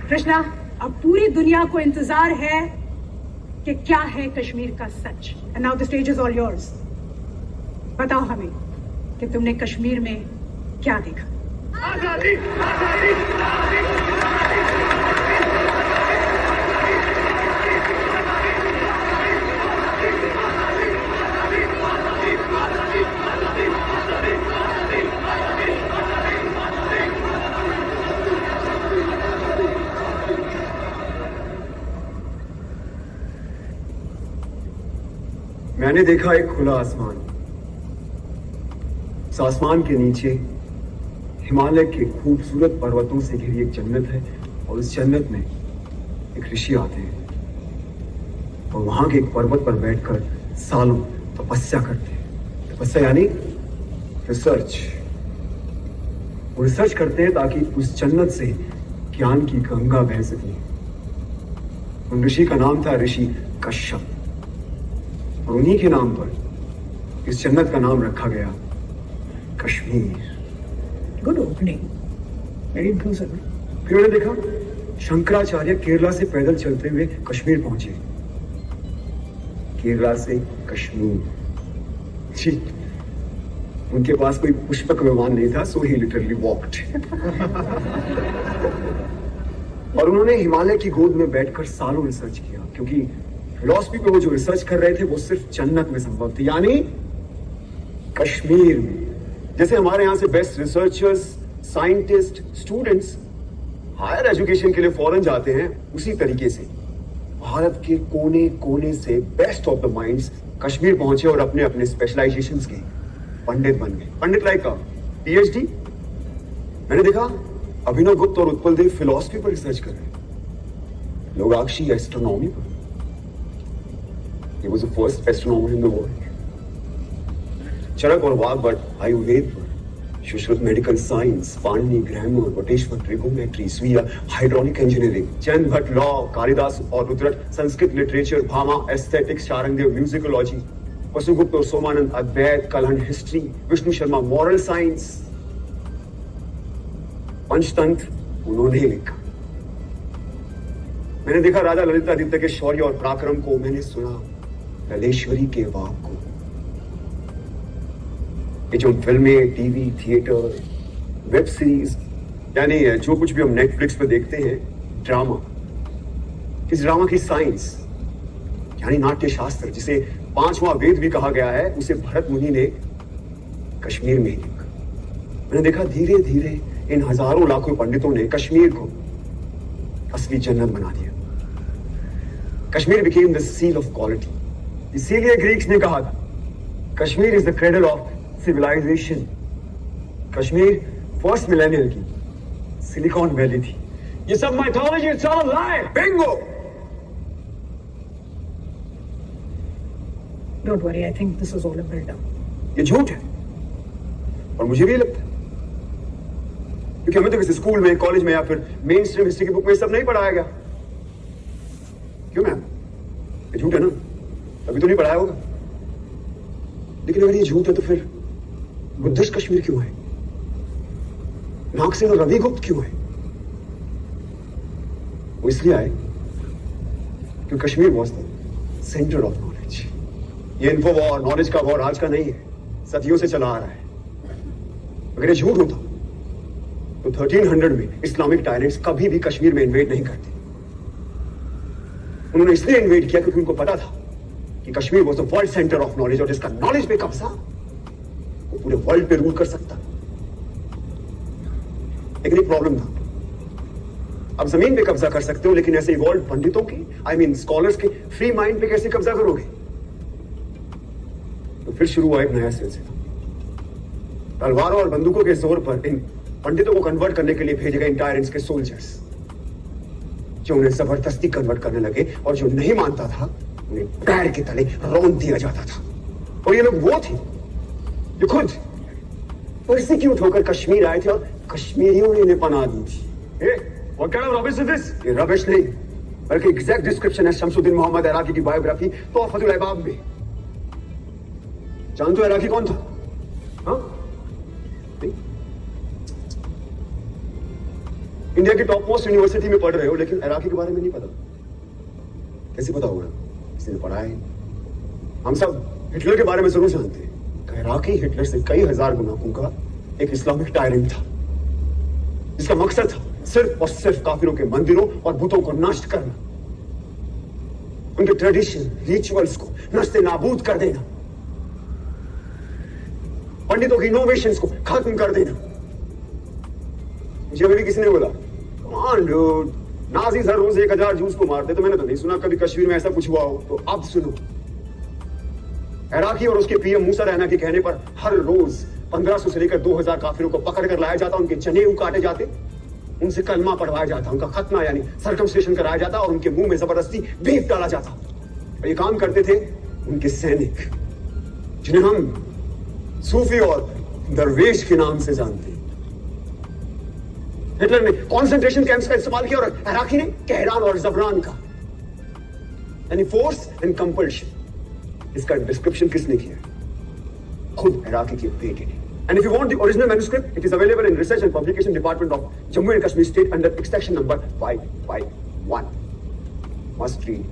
कृष्णा, अब पूरी दुनिया को इंतजार है कि क्या है कश्मीर का सच। And now the stage is all yours. बताओ हमें कि तुमने कश्मीर में क्या देखा। आजादी, आजादी, मैंने देखा एक खुला आसमान। उस आसमान के नीचे हिमालय के खूबसूरत पर्वतों से घिरी एक जन्नत है और उस जन्नत में एक ऋषि आते हैं और वहां के एक पर्वत पर बैठकर सालों तपस्या करते हैं। तपस्या यानी रिसर्च। वो रिसर्च करते हैं ताकि उस जन्नत से ज्ञान की गंगा बह सके। उन ऋषि का नाम था ऋषि कश्यप और उन्हीं के नाम पर इस जन्नत का नाम रखा गया Kashmir. Good opening, very inclusive. फिर मैंने देखा शंकराचार्य केरला से पैदल चलते हुए कश्मीर पहुंचे। केरला से कश्मीर जी, उनके पास कोई पुष्पक विमान नहीं था, सो ही लिटरली वॉक्ड। और उन्होंने हिमालय की गोद में बैठकर सालों रिसर्च किया, क्योंकि फिलॉसफी पे वो जो रिसर्च कर रहे थे वो सिर्फ जन्नत में संभव थी, यानी कश्मीर में। जैसे हमारे यहां से best researchers, scientist, students higher education के लिए फॉरेन जाते हैं, उसी तरीके से भारत के कोने कोने से best of the minds Kashmir पहुंचे और अपने अपने स्पेशलाइजेशंस के पंडित बन गए। पंडित लाइक का पीएचडी। मैंने देखा अभिनव गुप्त और उत्पल देव फिलॉसफी पर रिसर्च कर रहे हैं, लोगाक्षी एस्ट्रोनॉमी पर। He was the first astronomer in the world. Charak और वाग्भट आयुर्वेद पर, Sushruta medical science, Panini grammar, Vateshwar trigonometry, स्वीय hydraulic engineering, Chand Bhatt law, Kalidasa और Rudrata Sanskrit literature, Bhama aesthetics, Sharangdev musicology, Vasugupta और Somananda Advaita, Kalhana history, Vishnu Sharma moral science, Panchatantra उन्होंने लिखा। मैंने देखा राजा ललितादित्य के शौर्य और पराक्रम को। मैंने सुना ललेश्वरी के वाक को। ये जो फिल्में, टीवी, थिएटर, वेब सीरीज, यानी जो कुछ भी हम नेटफ्लिक्स पे देखते हैं, ड्रामा, इस ड्रामा की साइंस यानी नाट्य शास्त्र, जिसे 5वां वेद भी कहा गया है, उसे भरत मुनि ने कश्मीर में ही लिखा। मैंने देखा धीरे धीरे इन हजारों लाखों पंडितों ने कश्मीर को असली जन्नत बना दिया। Kashmir became the seal of quality. इसीलिए ग्रीक्स ने कहा था Kashmir is the cradle of civilization. Kashmir first millennial की सिलिकॉन वैली थी। ये सब mythology, it's all lie. Bingo. Don't worry, I think this was all a buildup. ये झूठ है और मुझे भी लगता है, क्योंकि हमें तो किसी स्कूल में, कॉलेज में या फिर मेन स्ट्रीम हिस्ट्री की बुक में सब नहीं पढ़ाया गया। क्यों मैम? ये झूठ है ना, अभी तो नहीं पढ़ाया होगा। लेकिन अगर ये झूठ है तो फिर बुद्धिस्ट कश्मीर क्यों है? नागसेन और रविगुप्त क्यों है? वो इसलिए आए क्योंकि Kashmir was the centre of knowledge. ये इन्फो वॉर, नॉलेज का वॉर आज का नहीं है, सदियों से चला आ रहा है। अगर ये झूठ होता तो 1300 में इस्लामिक टायरेंट्स कभी भी कश्मीर में इन्वेड नहीं करते। उन्होंने इसलिए इन्वेड किया क्योंकि उनको पता था कि Kashmir was the world centre of knowledge, और जिसका नॉलेज पे कब्जा वो पूरे वर्ल्ड पे रूल कर सकता। लेकिन एक प्रॉब्लम था, अब जमीन पे कब्जा कर सकते हो, लेकिन ऐसे इवॉल्व पंडितों के, आई मीन स्कॉलर्स के फ्री माइंड पे कैसे कब्जा करोगे? तो फिर शुरू हुआ एक नया सिलसिला। तलवारों और बंदूकों के जोर पर इन पंडितों को कन्वर्ट करने के लिए भेजे गए टायरेंट्स के सोल्जर्स, जो उन्हें जबरदस्ती कन्वर्ट करने लगे, और जो नहीं मानता था उन्हें पैर के तले रौंद दिया जाता था। और ये लोग वो थे जो खुद परसिक्यूट होकर कश्मीर आए थे और कश्मीरियों ने इन्हें पनाह दी थी। What kind of rubbish is this? ये रबिश नहीं, बल्कि एग्जैक्ट डिस्क्रिप्शन है शमसुद्दीन मोहम्मद इराकी की बायोग्राफी तोहफतुल अहबाब में। जानते हो इराकी कौन था? हाँ? इंडिया की टॉप मोस्ट यूनिवर्सिटी में पढ़ रहे हो लेकिन इराकी के बारे में नहीं पता। कैसे पता होगा? किसी ने पढ़ा है? हम सब हिटलर के बारे में जरूर जानते हैं। इराकी हिटलर से कई हजार गुना का एक इस्लामिक टायरेंट था जिसका मकसद था सिर्फ और सिर्फ काफिरों के मंदिरों और बुतों को नष्ट करना, उनके ट्रेडिशन रिचुअल्स को नस्ते नाबूद कर देना, पंडितों की इनोवेशंस को खत्म कर देना। मुझे अभी किसी ने बोला नाज़ीज़ हर रोज 1000 जूस को मारते, तो मैंने तो नहीं सुना कभी कश्मीर में ऐसा कुछ हुआ हो। तो अब सुनो, इराकी और उसके पीएम मूसा रैना के कहने पर हर रोज 1500 से लेकर 2000 काफिरों को पकड़ कर लाया जाता, उनके जनेऊ काटे जाते, उनसे कलमा पढ़वाया जाता, उनका खतना यानी सर्कमस्टेशन कराया जाता और उनके मुंह में जबरदस्ती बीफ डाला जाता। और ये काम करते थे उनके सैनिक, जिन्हें हम सूफी और दरवेश के नाम से जानते हैं। हिटलर ने कॉन्सेंट्रेशन कैंप्स का इस्तेमाल किया और इराकी ने कहरान और जबरान का, यानी फोर्स एंड कंपल्शन। इसका डिस्क्रिप्शन किसने किया? खुद इराकी के बेटे ने। And if you want the original manuscript, it is available in Research and Publication Department of Jammu and Kashmir State under extraction number 551. Must read.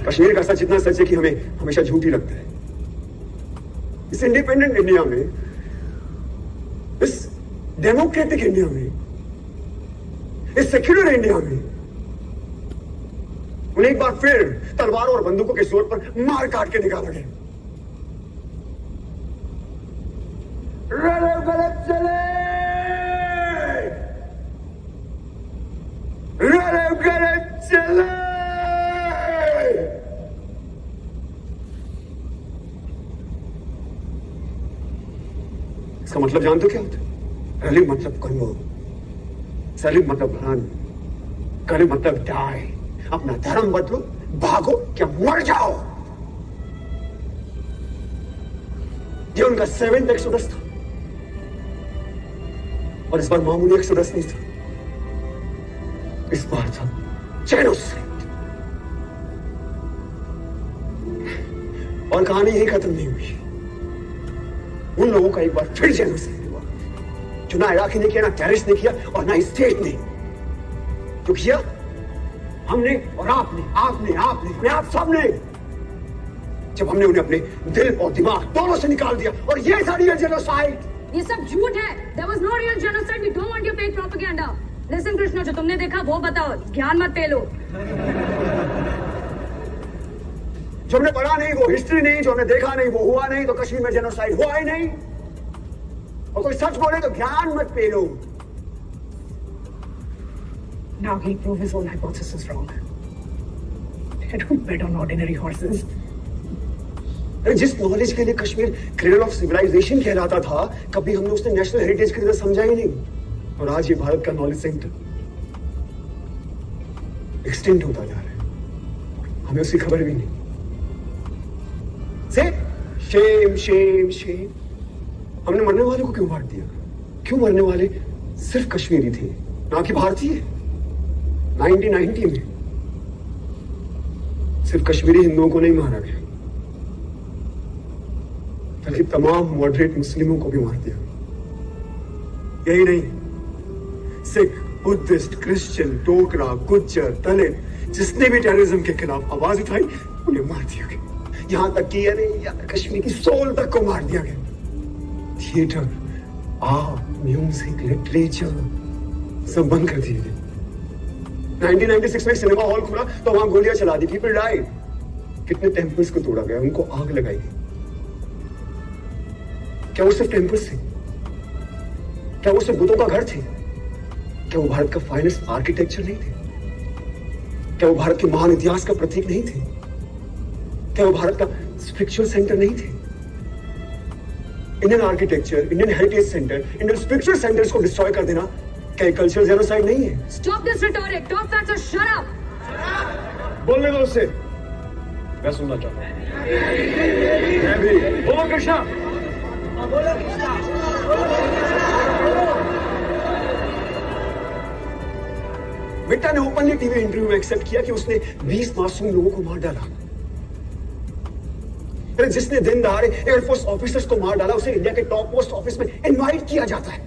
Kashmir का सच इतना सच है कि हमें हमेशा झूठ ही लगता है। इस इंडिपेंडेंट इंडिया में, इस डेमोक्रेटिक इंडिया में, इस सेक्युलर इंडिया में उन्हें एक बार फिर तलवारों और बंदूकों के जोर पर मार काट के निकाला गया। गलत चले, गलत चले। इसका मतलब जानते हो क्या होता है? रैली मतलब करो, सैल्यूट मतलब रन, करे मतलब डाई। अपना धर्म बदलो, भागो क्या मर जाओ। ये उनका 7th एक्सोडस था और इस बार मामूली एक्सोडस नहीं था, इस बार था जेनोसाइड। और कहानी यही खत्म नहीं हुई। उन लोगों का एक बार फिर जेनोसाइड हुआ, जो ना इराकी ने किया, ना टेररिस्ट ने किया और ना स्टेट ने। जो किया हमने और आपने, आपने आप सबने, जब हमने उन्हें अपने दिल और दिमाग दोनों से निकाल दिया। और ये सारी जेनोसाइड, ये सब झूठ है। There was no real genocide. We don't want your fake propaganda. Listen Krishna, जो तुमने देखा वो बताओ, ज्ञान मत पेलो। जो हमने पढ़ा नहीं वो हिस्ट्री नहीं, जो हमने देखा नहीं वो हुआ नहीं, तो कश्मीर में जेनोसाइड हुआ ही नहीं। और कोई सच बोले तो ज्ञान मत पेलो। Now he'll prove his own hypothesis wrong. I don't bet on ordinary horses. जिस नॉलेज के लिए कश्मीर क्रेडल ऑफ सिविलाइजेशन कहलाता था, कभी हमने उसने नेशनल हेरिटेज की तरह समझा ही नहीं। और आज ये भारत का नॉलेज सेंटर एक्सटेंड होता जा रहा है, हमें उसकी खबर भी नहीं। Shem Shem Shem. हमने मरने वाले को क्यों मार दिया? क्यों मरने वाले सिर्फ कश्मीरी थे, ना कि भारतीय? 1990 में सिर्फ कश्मीरी हिंदुओं को नहीं मारा गया, बल्कि तमाम मॉडरेट मुस्लिमों को भी मार दिया। यही नहीं, सिख, बुद्धिस्ट, क्रिश्चियन, डोगरा, गुज्जर, दलित, जिसने भी टेररिज्म के खिलाफ आवाज उठाई उन्हें मार दिया गया। यहां तक कि कश्मीर की सोल तक को मार दिया गया। थिएटर, आर्ट, म्यूजिक, लिटरेचर सब बंद कर दिए गए। 1996 में सिनेमा हॉल खुला तो वहां गोलियां चला दी, पीपल डाइड। कितने टेम्पल्स को तोड़ा गया, उनको आग लगाई गई। क्या वो सिर्फ टेम्पल्स थे? क्या वो सिर्फ बुतों का घर थे? क्या वो भारत का फाइनेस्ट आर्किटेक्चर नहीं थे? क्या वो भारत के महान इतिहास का प्रतीक नहीं थे? क्या वो भारत का स्पिरिचुअल सेंटर नहीं थे? Indian architecture, Indian heritage centre, Indian spiritual centres को डिस्ट्रॉय कर देना क्या कल्चरल जेनोसाइड नहीं है? Stop this rhetoric. Top facts are shut up. बोलने दो उससे, मैं सुनना चाहता हूं। मैं भी बोलो कृष्णा। बोलो कृष्णा। बेटा ने ओपनली टीवी इंटरव्यू में एक्सेप्ट किया कि उसने 20 मासूम लोगों को मार डाला। अरे जिसने दिन दहाड़े एयरफोर्स ऑफिसर्स को मार डाला उसे इंडिया के टॉप मोस्ट ऑफिस में इनवाइट किया जाता है।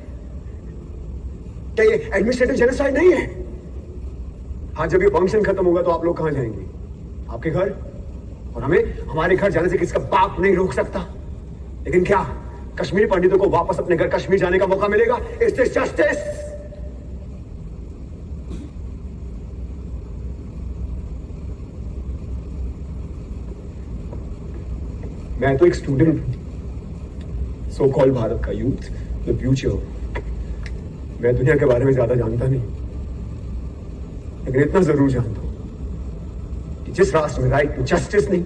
क्या ये एडमिनिस्ट्रेटिव जेनोसाइड नहीं है? हाँ, जब ये फंक्शन खत्म होगा तो आप लोग कहां जाएंगे? आपके घर। और हमें हमारे घर जाने से किसका बाप नहीं रोक सकता। लेकिन क्या कश्मीरी पंडितों को वापस अपने घर कश्मीर जाने का मौका मिलेगा? Is this justice? मैं तो एक स्टूडेंट हूं, सो कॉल्ड भारत का यूथ, द फ्यूचर। मैं दुनिया के बारे में ज्यादा जानता नहीं, लेकिन इतना जरूर जानता हूं कि जिस राष्ट्र में राइट टू जस्टिस नहीं,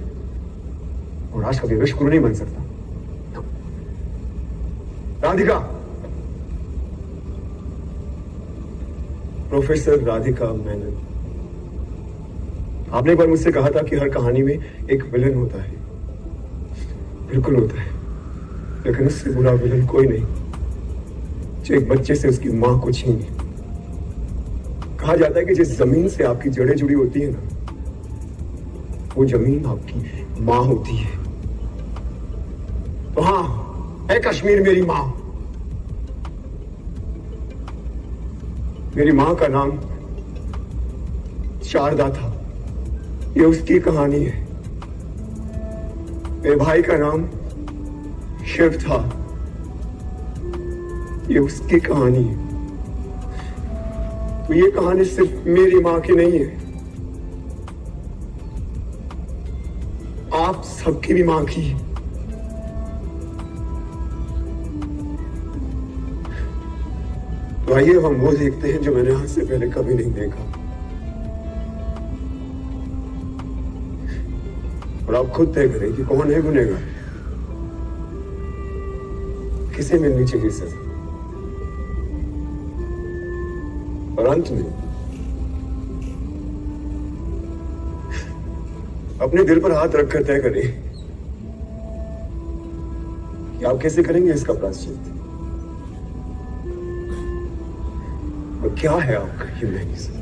वो राष्ट्र कभी विश्वगुरु नहीं बन सकता। राधिका, प्रोफेसर राधिका मेनन, आपने एक बार मुझसे कहा था कि हर कहानी में एक विलन होता है। बिल्कुल होता है, लेकिन उससे बुरा विलन कोई नहीं जो एक बच्चे से उसकी मां को छीने। कहा जाता है कि जिस जमीन से आपकी जड़ें जुड़ी होती है ना, वो जमीन आपकी मां होती है। तो हाँ, है कश्मीर मेरी मां। मेरी मां का नाम शारदा था, ये उसकी कहानी है। मेरे भाई का नाम शिव था, ये उसकी कहानी है। तो ये कहानी सिर्फ मेरी मां की नहीं है, आप सबकी भी मां की है। तो आइए हम वो देखते हैं जो मैंने आज से पहले कभी नहीं देखा, और आप खुद तय करें कि कौन है गुनहगार, किसे मिलनी चाहिए सजा। और अंत में अपने दिल पर हाथ रखकर तय करें कि आप कैसे करेंगे इसका प्रायश्चित, और क्या है आपका ह्यूमैनिज्म।